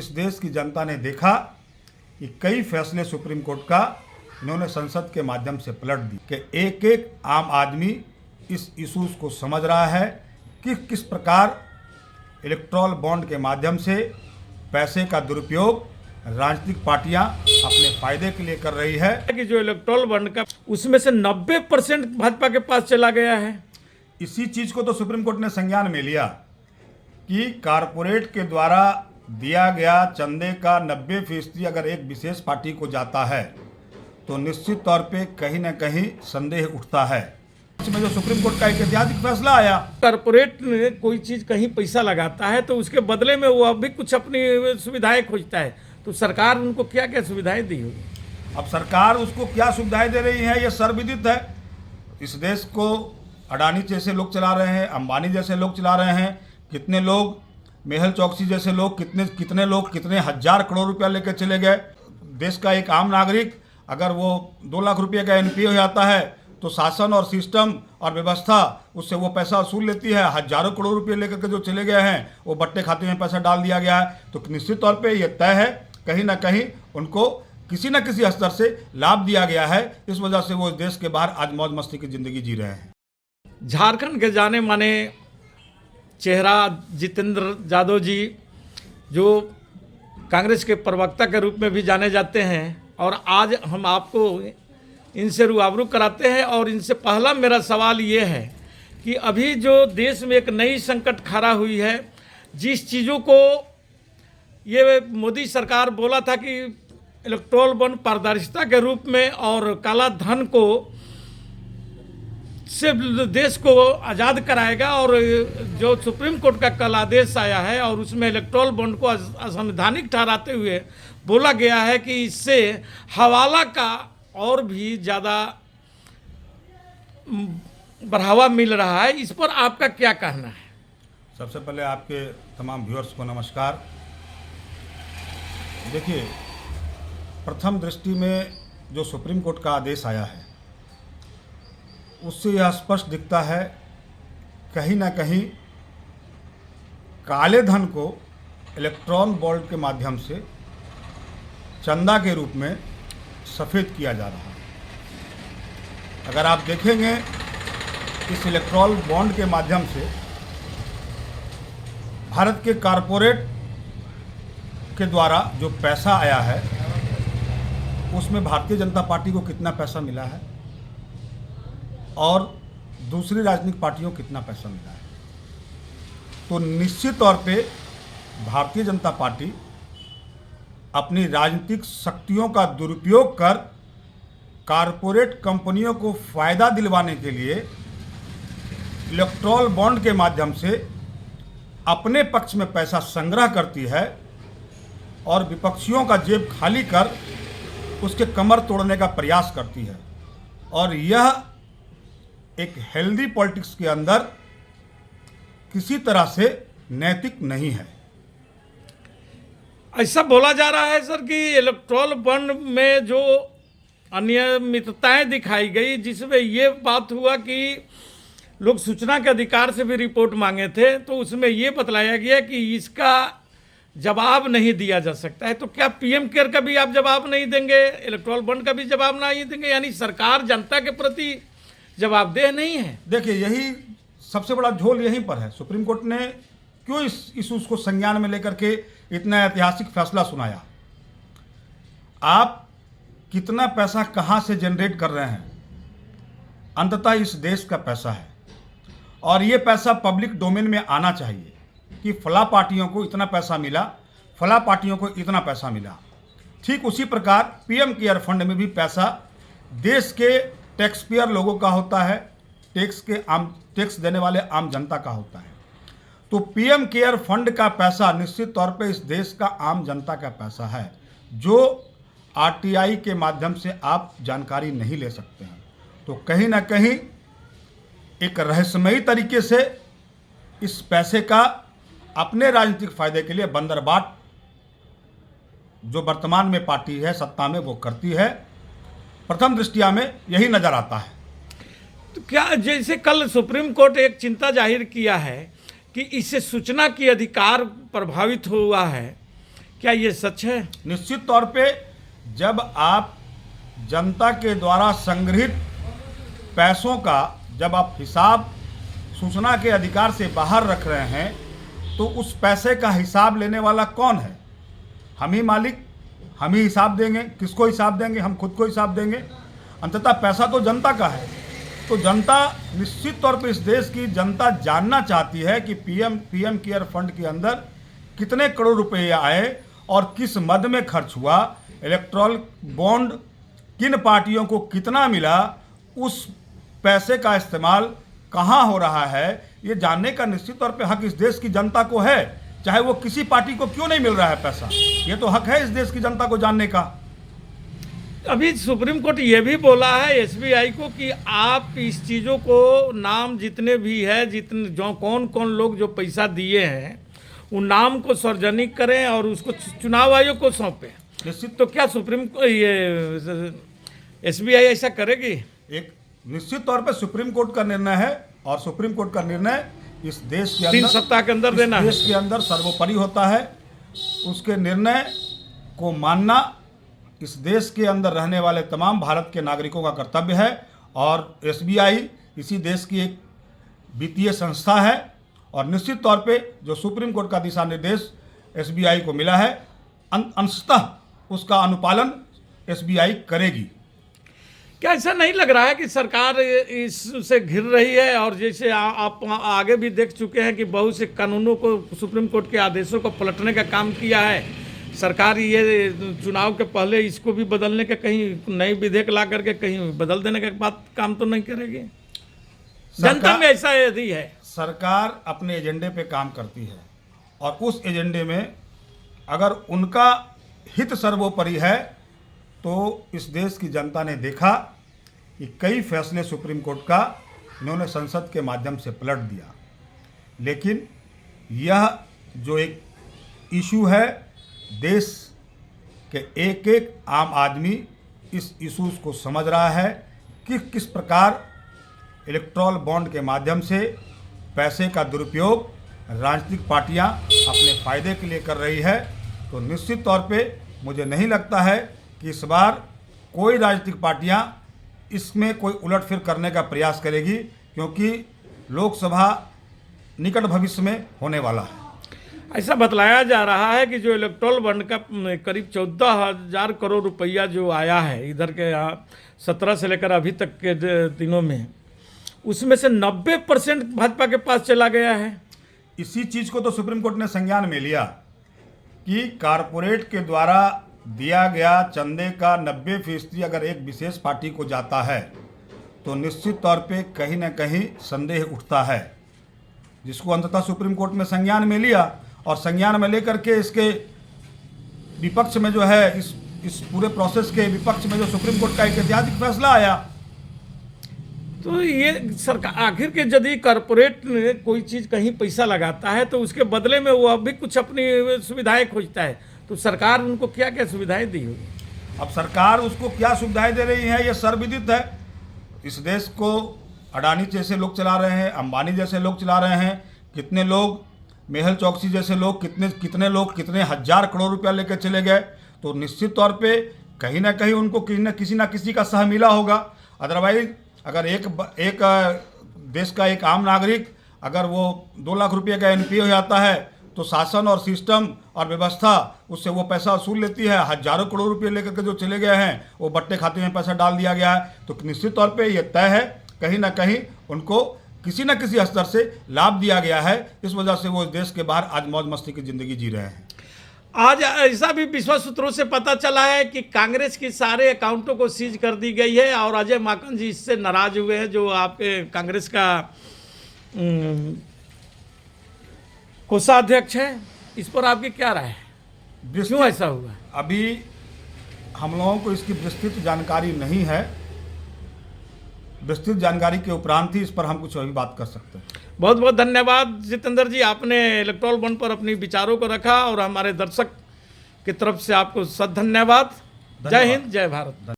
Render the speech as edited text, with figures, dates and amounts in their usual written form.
इस देश की जनता ने देखा कि कई फैसले सुप्रीम कोर्ट का इन्होंने संसद के माध्यम से पलट दी कि एक एक आम आदमी इस इशूज़ को समझ रहा है कि किस प्रकार इलेक्टोरल बॉन्ड के माध्यम से पैसे का दुरुपयोग राजनीतिक पार्टियां अपने फायदे के लिए कर रही है कि जो इलेक्टोरल बॉन्ड का उसमें से 90% भाजपा के पास चला गया है। इसी चीज को तो सुप्रीम कोर्ट ने संज्ञान में लिया कि कारपोरेट के द्वारा दिया गया चंदे का 90% अगर एक विशेष पार्टी को जाता है तो निश्चित तौर पे कहीं ना कहीं संदेह उठता है। इसमें जो सुप्रीम कोर्ट का एक ऐतिहासिक फैसला आया, कारपोरेट ने कोई चीज कहीं पैसा लगाता है तो उसके बदले में वो अभी कुछ अपनी सुविधाएं खोजता है, तो सरकार उनको क्या क्या सुविधाएं दी होगी। अब सरकार उसको क्या सुविधाएं दे रही है ये सर्वविदित है। इस देश को अडानी जैसे लोग चला रहे हैं, अंबानी जैसे लोग चला रहे हैं। कितने लोग, मेहुल चौकसी जैसे लोग, कितने लोग कितने हजार करोड़ रुपया लेकर चले गए। देश का एक आम नागरिक अगर वो 2 लाख रुपये का एनपीए हो जाता है तो शासन और सिस्टम और व्यवस्था उससे वो पैसा वसूल लेती है। हजारों करोड़ रुपये लेकर के जो चले गए हैं वो बट्टे खाते में पैसा डाल दिया गया है। तो निश्चित तौर पे ये तय है कहीं ना कहीं उनको किसी न किसी स्तर से लाभ दिया गया है। इस वजह से वो देश के बाहर आज मौज मस्ती की जिंदगी जी रहे हैं। झारखंड के जाने माने चेहरा जितेंद्र यादव जी जो कांग्रेस के प्रवक्ता के रूप में भी जाने जाते हैं, और आज हम आपको इनसे रूबरू कराते हैं। और इनसे पहला मेरा सवाल ये है कि अभी जो देश में एक नई संकट खड़ा हुई है, जिस चीज़ों को ये मोदी सरकार बोला था कि इलेक्टोरल बॉन्ड पारदर्शिता के रूप में और काला धन को से देश को आज़ाद कराएगा, और जो सुप्रीम कोर्ट का कल आदेश आया है और उसमें इलेक्टोरल बॉन्ड को असंवैधानिक ठहराते हुए बोला गया है कि इससे हवाला का और भी ज़्यादा बढ़ावा मिल रहा है। इस पर आपका क्या कहना है? सबसे पहले आपके तमाम व्यूअर्स को नमस्कार। देखिए, प्रथम दृष्टि में जो सुप्रीम कोर्ट का आदेश आया है उससे यह स्पष्ट दिखता है कहीं ना कहीं काले धन को इलेक्ट्रॉन बॉन्ड के माध्यम से चंदा के रूप में सफ़ेद किया जा रहा है। अगर आप देखेंगे इस इलेक्ट्रॉन बॉन्ड के माध्यम से भारत के कारपोरेट के द्वारा जो पैसा आया है उसमें भारतीय जनता पार्टी को कितना पैसा मिला है और दूसरी राजनीतिक पार्टियों को कितना पैसा मिला है। तो निश्चित तौर पे भारतीय जनता पार्टी अपनी राजनीतिक शक्तियों का दुरुपयोग कर कारपोरेट कंपनियों को फ़ायदा दिलवाने के लिए इलेक्टोरल बॉन्ड के माध्यम से अपने पक्ष में पैसा संग्रह करती है और विपक्षियों का जेब खाली कर उसके कमर तोड़ने का प्रयास करती है। और यह एक हेल्दी पॉलिटिक्स के अंदर किसी तरह से नैतिक नहीं है। ऐसा बोला जा रहा है सर कि इलेक्टोरल बॉन्ड में जो अनियमितताएं दिखाई गई, जिसमें ये बात हुआ कि लोग सूचना के अधिकार से भी रिपोर्ट मांगे थे, तो उसमें ये बतलाया गया कि इसका जवाब नहीं दिया जा सकता है। तो क्या पीएम केयर का भी आप जवाब नहीं देंगे, इलेक्टोरल बॉन्ड का भी जवाब नहीं देंगे? यानी सरकार जनता के प्रति जवाबदेह नहीं है। देखिए, यही सबसे बड़ा झोल यहीं पर है। सुप्रीम कोर्ट ने क्यों इस इशूज़ को संज्ञान में लेकर के इतना ऐतिहासिक फैसला सुनाया? आप कितना पैसा कहाँ से जनरेट कर रहे हैं, अंततः इस देश का पैसा है और ये पैसा पब्लिक डोमेन में आना चाहिए कि फला पार्टियों को इतना पैसा मिला, फला पार्टियों को इतना पैसा मिला। ठीक उसी प्रकार पीएम केयर फंड में भी पैसा देश के टैक्स पेयर लोगों का होता है, टैक्स देने वाले आम जनता का होता है। तो पीएम केयर फंड का पैसा निश्चित तौर पे इस देश का आम जनता का पैसा है, जो आरटीआई के माध्यम से आप जानकारी नहीं ले सकते हैं। तो कहीं ना कहीं एक रहस्यमयी तरीके से इस पैसे का अपने राजनीतिक फायदे के लिए बंदरबाट जो वर्तमान में पार्टी है सत्ता में वो करती है। प्रथम दृष्टिया में यही नजर आता है। तो क्या जैसे कल सुप्रीम कोर्ट एक चिंता जाहिर किया है कि इससे सूचना की अधिकार प्रभावित हुआ है क्या ये सच है? निश्चित तौर पे जब आप जनता के द्वारा संग्रहित पैसों का जब आप हिसाब सूचना के अधिकार से बाहर रख रहे हैं, तो उस पैसे का हिसाब लेने वाला कौन है? हम ही मालिक, हम ही हिसाब देंगे। किसको हिसाब देंगे? हम खुद को हिसाब देंगे। अंततः पैसा तो जनता का है। तो जनता, निश्चित तौर पर इस देश की जनता जानना चाहती है कि पीएम केयर फंड के अंदर कितने करोड़ रुपए आए और किस मद में खर्च हुआ, इलेक्टोरल बॉन्ड किन पार्टियों को कितना मिला, उस पैसे का इस्तेमाल कहाँ हो रहा है, ये जानने का निश्चित तौर पे हक इस देश की जनता को है। चाहे वो किसी पार्टी को क्यों नहीं मिल रहा है पैसा, ये तो हक है इस देश की जनता को जानने का। अभी सुप्रीम कोर्ट ये भी बोला है एसबीआई को कि आप इस चीज़ों को नाम जितने भी है, जितने जो कौन कौन लोग जो पैसा दिए हैं उन नाम को सार्वजनिक करें और उसको चुनाव आयोग को सौंपें। निश्चित तो क्या सुप्रीम ये एसबीआई ऐसा करेगी? एक निश्चित तौर पे सुप्रीम कोर्ट का निर्णय है और सुप्रीम कोर्ट का निर्णय इस देश के 3 सप्ताह के अंदर देना है। देश के अंदर सर्वोपरि होता है। उसके निर्णय को मानना इस देश के अंदर रहने वाले तमाम भारत के नागरिकों का कर्तव्य है। और एसबीआई इसी देश की एक वित्तीय संस्था है और निश्चित तौर पे जो सुप्रीम कोर्ट का दिशा निर्देश एसबीआई को मिला है, अंशतः उसका अनुपालन एसबीआई करेगी। क्या ऐसा नहीं लग रहा है कि सरकार इससे घिर रही है? और जैसे आप आगे भी देख चुके हैं कि बहुत से कानूनों को, सुप्रीम कोर्ट के आदेशों को पलटने का काम किया है सरकार। ये चुनाव के पहले इसको भी बदलने का, कहीं नई विधेयक ला करके कहीं बदल देने के बाद काम तो नहीं करेगी? जनता में ऐसा यदि है, सरकार अपने एजेंडे पे काम करती है और उस एजेंडे में अगर उनका हित सर्वोपरि है तो इस देश की जनता ने देखा कि कई फैसले सुप्रीम कोर्ट का इन्होंने संसद के माध्यम से पलट दिया। लेकिन यह जो एक इशू है, देश के एक एक आम आदमी इस इशूज़ को समझ रहा है कि किस प्रकार इलेक्टोरल बॉन्ड के माध्यम से पैसे का दुरुपयोग राजनीतिक पार्टियां अपने फ़ायदे के लिए कर रही है। तो निश्चित तौर पे मुझे नहीं लगता है कि इस बार कोई राजनीतिक पार्टियां इसमें कोई उलटफेर करने का प्रयास करेगी, क्योंकि लोकसभा निकट भविष्य में होने वाला है। ऐसा बतलाया जा रहा है कि जो इलेक्टोरल बॉन्ड का करीब 14,000 करोड़ रुपया जो आया है इधर के 17 से लेकर अभी तक के दिनों में, उसमें से 90% भाजपा के पास चला गया है। इसी चीज़ को तो सुप्रीम कोर्ट ने संज्ञान में लिया कि कारपोरेट के द्वारा दिया गया चंदे का 90% अगर एक विशेष पार्टी को जाता है तो निश्चित तौर पे कहीं ना कहीं संदेह उठता है, जिसको अंततः सुप्रीम कोर्ट में संज्ञान में लिया। और संज्ञान में लेकर के इसके विपक्ष में जो है, इस पूरे प्रोसेस के विपक्ष में जो सुप्रीम कोर्ट का एक ऐतिहासिक फैसला आया। तो ये सरकार आखिर के यदि कॉरपोरेट कोई चीज़ कहीं पैसा लगाता है तो उसके बदले में वो अभी कुछ अपनी सुविधाएं खोजता है, तो सरकार उनको क्या क्या सुविधाएं दी होगी? अब सरकार उसको क्या सुविधाएं दे रही है ये सर्वविदित है। इस देश को अडानी जैसे लोग चला रहे हैं, अंबानी जैसे लोग चला रहे हैं। कितने लोग, मेहुल चौकसी जैसे लोग, कितने लोग कितने हजार करोड़ रुपया लेकर चले गए। तो निश्चित तौर पे कहीं ना कहीं उनको किसी ना किसी का सह मिला होगा। अदरवाइज अगर एक देश का एक आम नागरिक अगर वो 2 लाख रुपये का एनपीए हो जाता है तो शासन और सिस्टम और व्यवस्था उससे वो पैसा वसूल लेती है। हजारों करोड़ रुपये लेकर के जो चले गए हैं वो बट्टे खाते में पैसा डाल दिया गया है। तो निश्चित तौर पे ये तय है कहीं ना कहीं उनको किसी न किसी स्तर से लाभ दिया गया है। इस वजह से वो देश के बाहर आज मौज मस्ती की ज़िंदगी जी रहे हैं। आज ऐसा भी विश्वास सूत्रों से पता चला है कि कांग्रेस के सारे अकाउंटों को सीज कर दी गई है और अजय माकन जी इससे नाराज हुए हैं, जो आपके कांग्रेस का कोषाध्यक्ष है। इस पर आपकी क्या राय है, क्यों ऐसा हुआ? अभी हम लोगों को इसकी विस्तृत जानकारी नहीं है। विस्तृत जानकारी के उपरांत ही इस पर हम कुछ अभी बात कर सकते हैं। बहुत बहुत धन्यवाद जितेंद्र जी, आपने इलेक्टोरल बॉन्ड पर अपनी विचारों को रखा और हमारे दर्शक की तरफ से आपको सद धन्यवाद। जय हिंद, जय भारत।